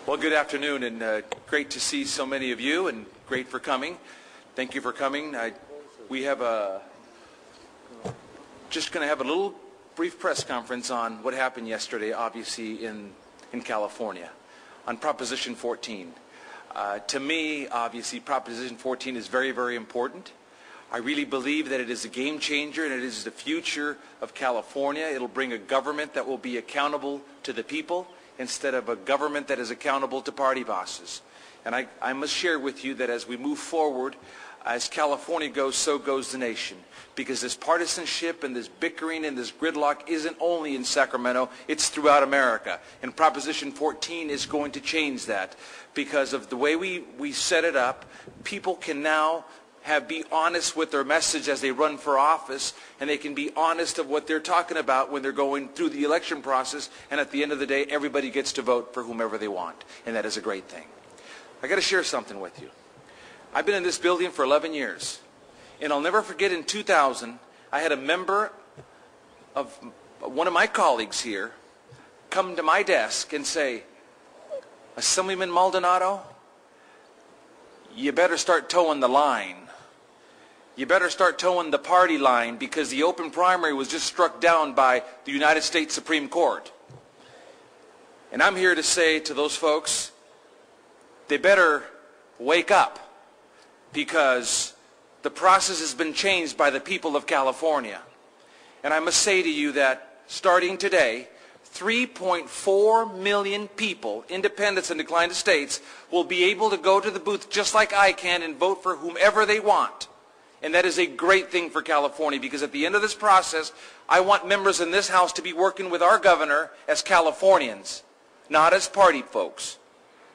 Well, good afternoon, and great to see so many of you, and great for coming. Thank you for coming. We have just going to have a little brief press conference on what happened yesterday, obviously in California, on Proposition 14. To me, obviously, Proposition 14 is very, very important. I really believe that it is a game changer, and it is the future of California. It'll bring a government that will be accountable to the people instead of a government that is accountable to party bosses. And I must share with you that as we move forward, as California goes, so goes the nation. Because this partisanship and this bickering and this gridlock isn't only in Sacramento, it's throughout America. And Proposition 14 is going to change that. Because of the way we set it up, people can now be honest with their message as they run for office, and they can be honest of what they're talking about when they're going through the election process, and at the end of the day, everybody gets to vote for whomever they want. And that is a great thing. I got to share something with you. I've been in this building for 11 years, and I'll never forget in 2000, I had a member of one of my colleagues here come to my desk and say, "Assemblyman Maldonado, you better start towing the line. You better start towing the party line because the open primary was just struck down by the United States Supreme Court." And I'm here to say to those folks, they better wake up, because the process has been changed by the people of California. And I must say to you that starting today, 3.4 million people, independents and declined states, will be able to go to the booth just like I can and vote for whomever they want. And that is a great thing for California, because at the end of this process, I want members in this House to be working with our governor as Californians, not as party folks.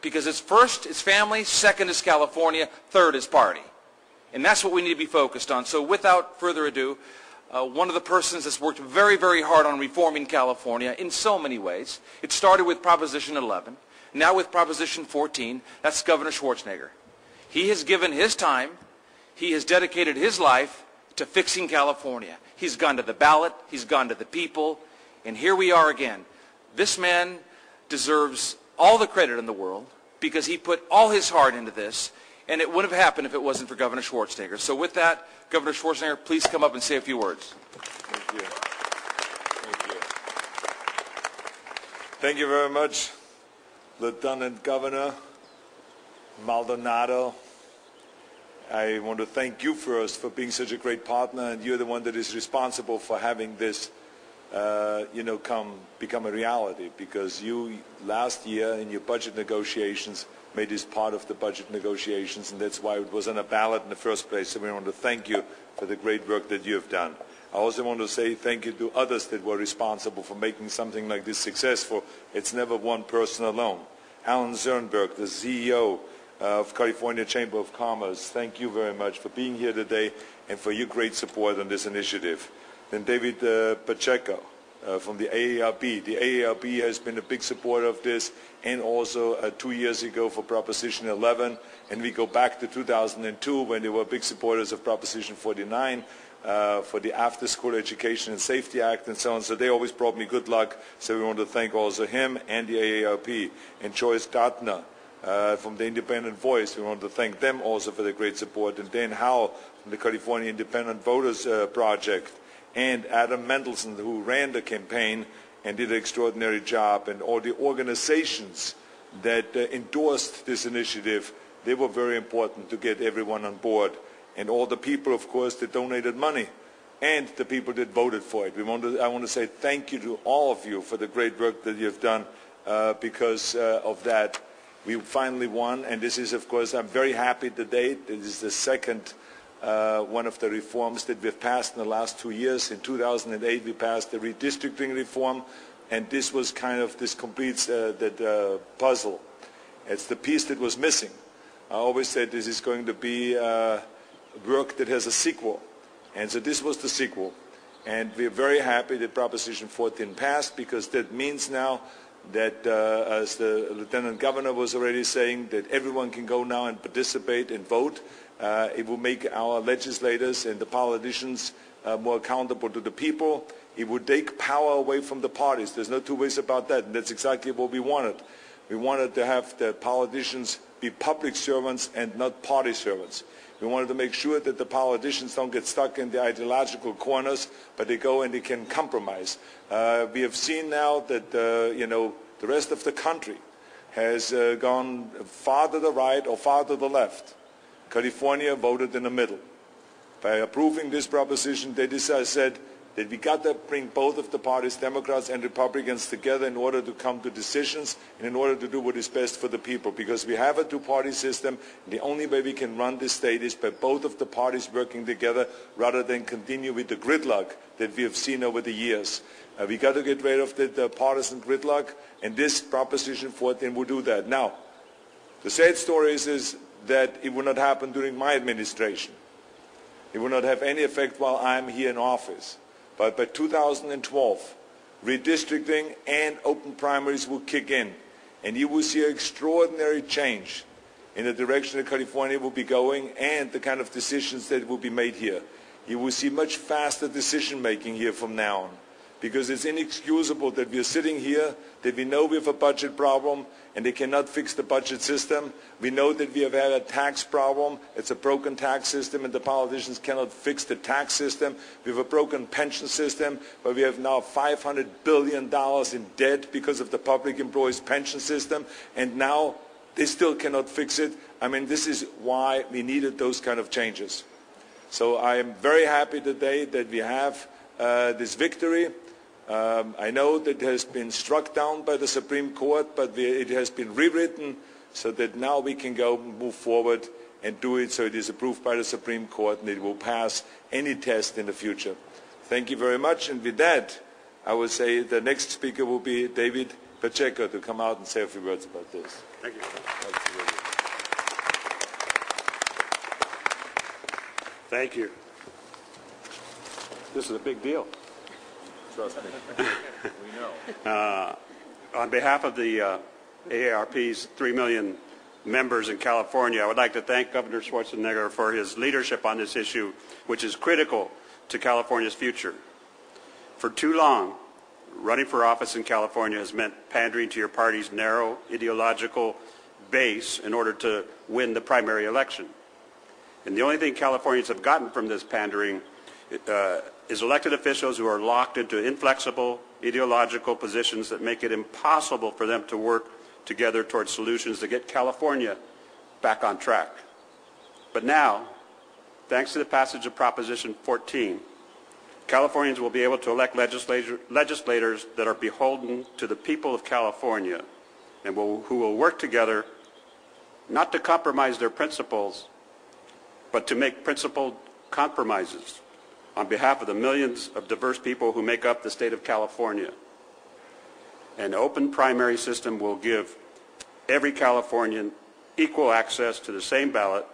Because it's first is family, second is California, third is party. And that's what we need to be focused on. So without further ado, one of the persons that's worked very, very hard on reforming California in so many ways. It started with Proposition 11, now with Proposition 14, that's Governor Schwarzenegger. He has given his time, he has dedicated his life to fixing California. He's gone to the ballot, he's gone to the people, and here we are again. This man deserves all the credit in the world because he put all his heart into this, and it wouldn't have happened if it wasn't for Governor Schwarzenegger. So with that, Governor Schwarzenegger, please come up and say a few words. Thank you. Thank you. Thank you very much, Lieutenant Governor Maldonado. I want to thank you first for being such a great partner, and you're the one that is responsible for having this become a reality, because you last year in your budget negotiations made this part of the budget negotiations, and that's why it was on a ballot in the first place. So we want to thank you for the great work that you have done. I also want to say thank you to others that were responsible for making something like this successful. It's never one person alone. Alan Zernberg, the CEO of California Chamber of Commerce, thank you very much for being here today and for your great support on this initiative. Then David Pacheco from the AARP. The AARP has been a big supporter of this, and also 2 years ago for Proposition 11, and we go back to 2002 when they were big supporters of Proposition 49 for the After School Education and Safety Act and so on. So they always brought me good luck, so we want to thank also him and the AARP. And Joyce Gartner from the Independent Voice, we want to thank them also for the great support. And Dan Howell from the California Independent Voters Project, and Adam Mendelson, who ran the campaign and did an extraordinary job, and all the organizations that endorsed this initiative. They were very important to get everyone on board, and all the people, of course, that donated money, and the people that voted for it. I want to say thank you to all of you for the great work that you have done. Because of that, we finally won, and this is, of course, I'm very happy today. This is the second one of the reforms that we've passed in the last 2 years. In 2008, we passed the redistricting reform, and this was kind of, this completes that puzzle. It's the piece that was missing. I always said this is going to be work that has a sequel, and so this was the sequel. And we're very happy that Proposition 14 passed, because that means now that, as the Lieutenant Governor was already saying, that everyone can go now and participate and vote. It will make our legislators and the politicians more accountable to the people, It would take power away from the parties. There's no two ways about that, and that's exactly what we wanted. We wanted to have the politicians be public servants and not party servants. We wanted to make sure that the politicians don't get stuck in the ideological corners, but they go and they can compromise. We have seen now that the rest of the country has gone far to the right or far to the left. California voted in the middle. By approving this proposition, they said that we got to bring both of the parties, Democrats and Republicans, together in order to come to decisions and in order to do what is best for the people. Because we have a two-party system, and the only way we can run this state is by both of the parties working together rather than continue with the gridlock that we have seen over the years. We got to get rid of the partisan gridlock, and this Proposition 14 will do that. Now, the sad story is that it will not happen during my administration. It will not have any effect while I'm here in office. But by 2012, redistricting and open primaries will kick in, and you will see an extraordinary change in the direction that California will be going and the kind of decisions that will be made here. You will see much faster decision-making here from now on, because it's inexcusable that we are sitting here, that we know we have a budget problem, and they cannot fix the budget system. We know that we have had a tax problem. It's a broken tax system, and the politicians cannot fix the tax system. We have a broken pension system, where we have now $500 billion in debt because of the public employees' pension system, and now they still cannot fix it. I mean, this is why we needed those kind of changes. So I am very happy today that we have this victory. I know that it has been struck down by the Supreme Court, but it has been rewritten so that now we can move forward and do it so it is approved by the Supreme Court and it will pass any test in the future. Thank you very much. And with that, I will say the next speaker will be David Pacheco to come out and say a few words about this. Thank you. Thank you. This is a big deal. Trust me. We know. On behalf of the AARP's 3 million members in California, I would like to thank Governor Schwarzenegger for his leadership on this issue, which is critical to California's future. For too long, running for office in California has meant pandering to your party's narrow ideological base in order to win the primary election. And the only thing Californians have gotten from this pandering is elected officials who are locked into inflexible ideological positions that make it impossible for them to work together towards solutions to get California back on track. But now, thanks to the passage of Proposition 14, Californians will be able to elect legislators that are beholden to the people of California and who will work together not to compromise their principles, but to make principled compromises on behalf of the millions of diverse people who make up the state of California. An open primary system will give every Californian equal access to the same ballot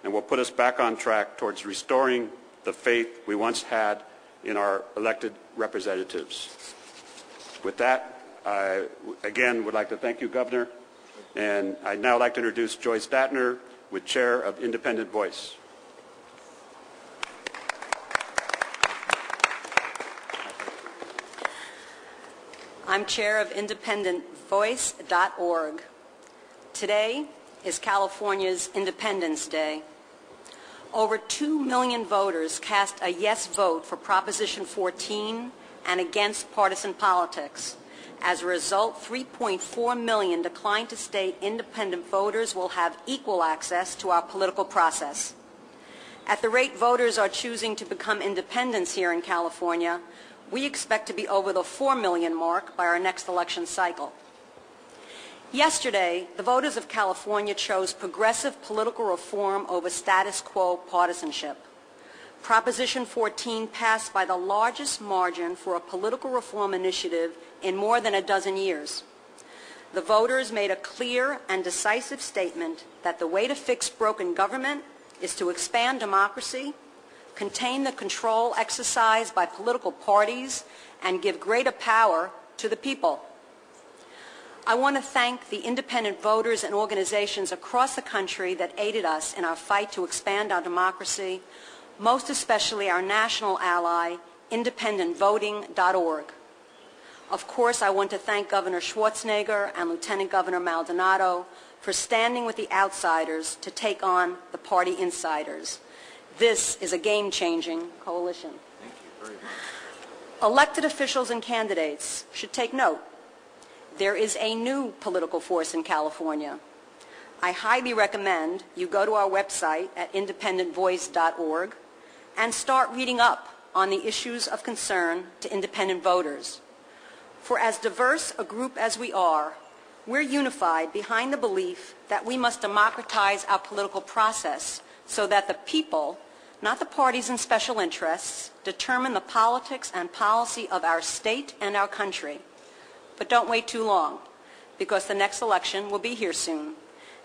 and will put us back on track towards restoring the faith we once had in our elected representatives. With that, I again would like to thank you, Governor, and I'd now like to introduce Joyce Statner, with Chair of Independent Voice. I'm chair of IndependentVoice.org. Today is California's Independence Day. Over 2 million voters cast a yes vote for Proposition 14 and against partisan politics. As a result, 3.4 million declined to state independent voters will have equal access to our political process. At the rate voters are choosing to become independents here in California, we expect to be over the 4 million mark by our next election cycle. Yesterday, the voters of California chose progressive political reform over status quo partisanship. Proposition 14 passed by the largest margin for a political reform initiative in more than a dozen years. The voters made a clear and decisive statement that the way to fix broken government is to expand democracy, contain the control exercised by political parties, and give greater power to the people. I want to thank the independent voters and organizations across the country that aided us in our fight to expand our democracy, most especially our national ally, independentvoting.org. Of course, I want to thank Governor Schwarzenegger and Lieutenant Governor Maldonado for standing with the outsiders to take on the party insiders. This is a game-changing coalition. Thank you very much. Elected officials and candidates should take note. There is a new political force in California. I highly recommend you go to our website at independentvoice.org and start reading up on the issues of concern to independent voters. For as diverse a group as we are, we're unified behind the belief that we must democratize our political process so that the people, not the parties and special interests, determine the politics and policy of our state and our country. But don't wait too long, because the next election will be here soon,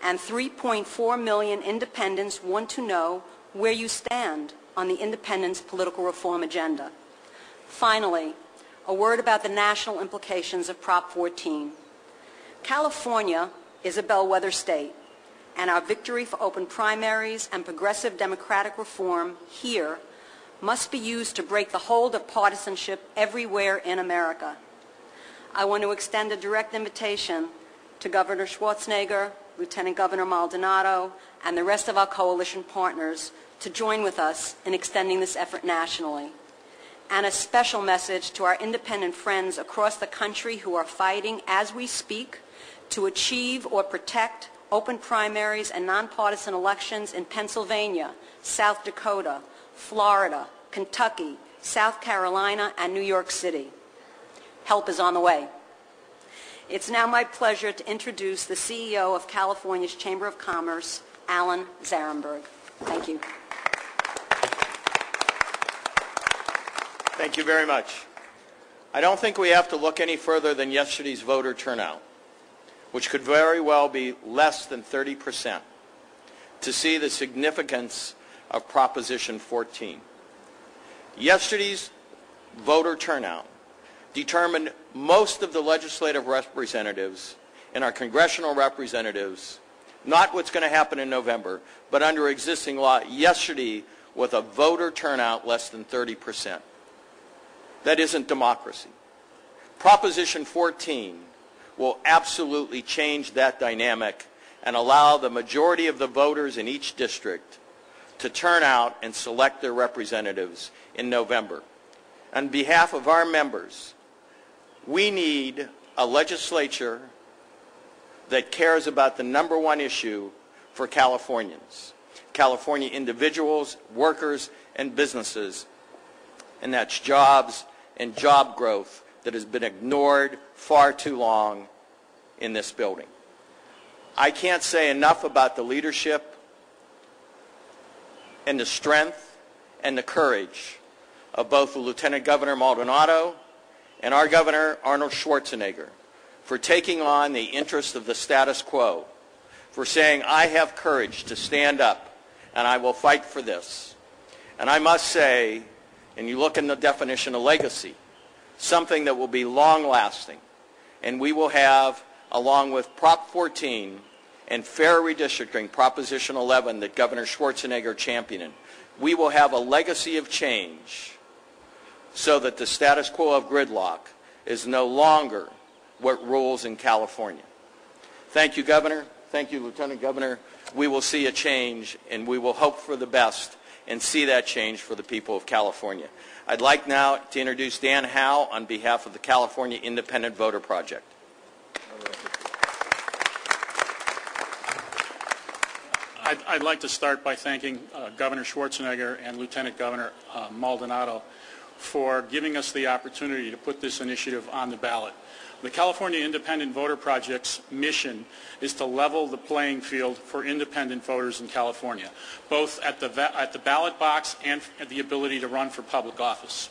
and 3.4 million independents want to know where you stand on the independents' political reform agenda. Finally, a word about the national implications of Prop 14. California is a bellwether state, and our victory for open primaries and progressive democratic reform here must be used to break the hold of partisanship everywhere in America. I want to extend a direct invitation to Governor Schwarzenegger, Lieutenant Governor Maldonado, and the rest of our coalition partners to join with us in extending this effort nationally. And a special message to our independent friends across the country who are fighting as we speak to achieve or protect open primaries and nonpartisan elections in Pennsylvania, South Dakota, Florida, Kentucky, South Carolina, and New York City. Help is on the way. It's now my pleasure to introduce the CEO of California's Chamber of Commerce, Alan Zarenberg. Thank you. Thank you very much. I don't think we have to look any further than yesterday's voter turnout, which could very well be less than 30%, to see the significance of Proposition 14. Yesterday's voter turnout determined most of the legislative representatives and our congressional representatives, not what's going to happen in November, but under existing law, yesterday with a voter turnout less than 30%. That isn't democracy. Proposition 14 will absolutely change that dynamic and allow the majority of the voters in each district to turn out and select their representatives in November. On behalf of our members, we need a legislature that cares about the number one issue for Californians, California individuals, workers, and businesses, and that's jobs and job growth that has been ignored far too long in this building. I can't say enough about the leadership and the strength and the courage of both the Lieutenant Governor Maldonado and our Governor Arnold Schwarzenegger for taking on the interest of the status quo, for saying, I have courage to stand up and I will fight for this. And I must say, and you look in the definition of legacy, something that will be long-lasting, and we will have, along with Prop 14 and fair redistricting, Proposition 11 that Governor Schwarzenegger championed, we will have a legacy of change so that the status quo of gridlock is no longer what rules in California. Thank you, Governor. Thank you, Lieutenant Governor. We will see a change, and we will hope for the best and see that change for the people of California. I'd like now to introduce Dan Howe on behalf of the California Independent Voter Project. I'd like to start by thanking Governor Schwarzenegger and Lieutenant Governor Maldonado for giving us the opportunity to put this initiative on the ballot. The California Independent Voter Project's mission is to level the playing field for independent voters in California, both at the ballot box and at the ability to run for public office.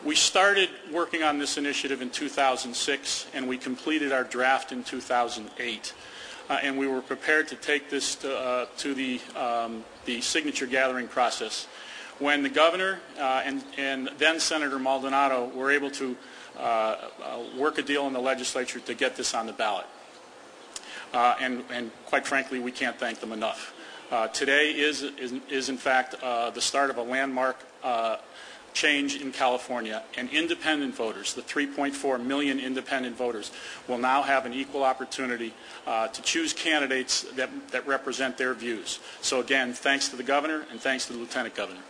We started working on this initiative in 2006, and we completed our draft in 2008. And we were prepared to take this to the signature gathering process. When the governor and then Senator Maldonado were able to work a deal in the legislature to get this on the ballot. And quite frankly, we can't thank them enough. Today is in fact the start of a landmark change in California, and independent voters, the 3.4 million independent voters, will now have an equal opportunity to choose candidates that represent their views. So again, thanks to the governor and thanks to the lieutenant governor.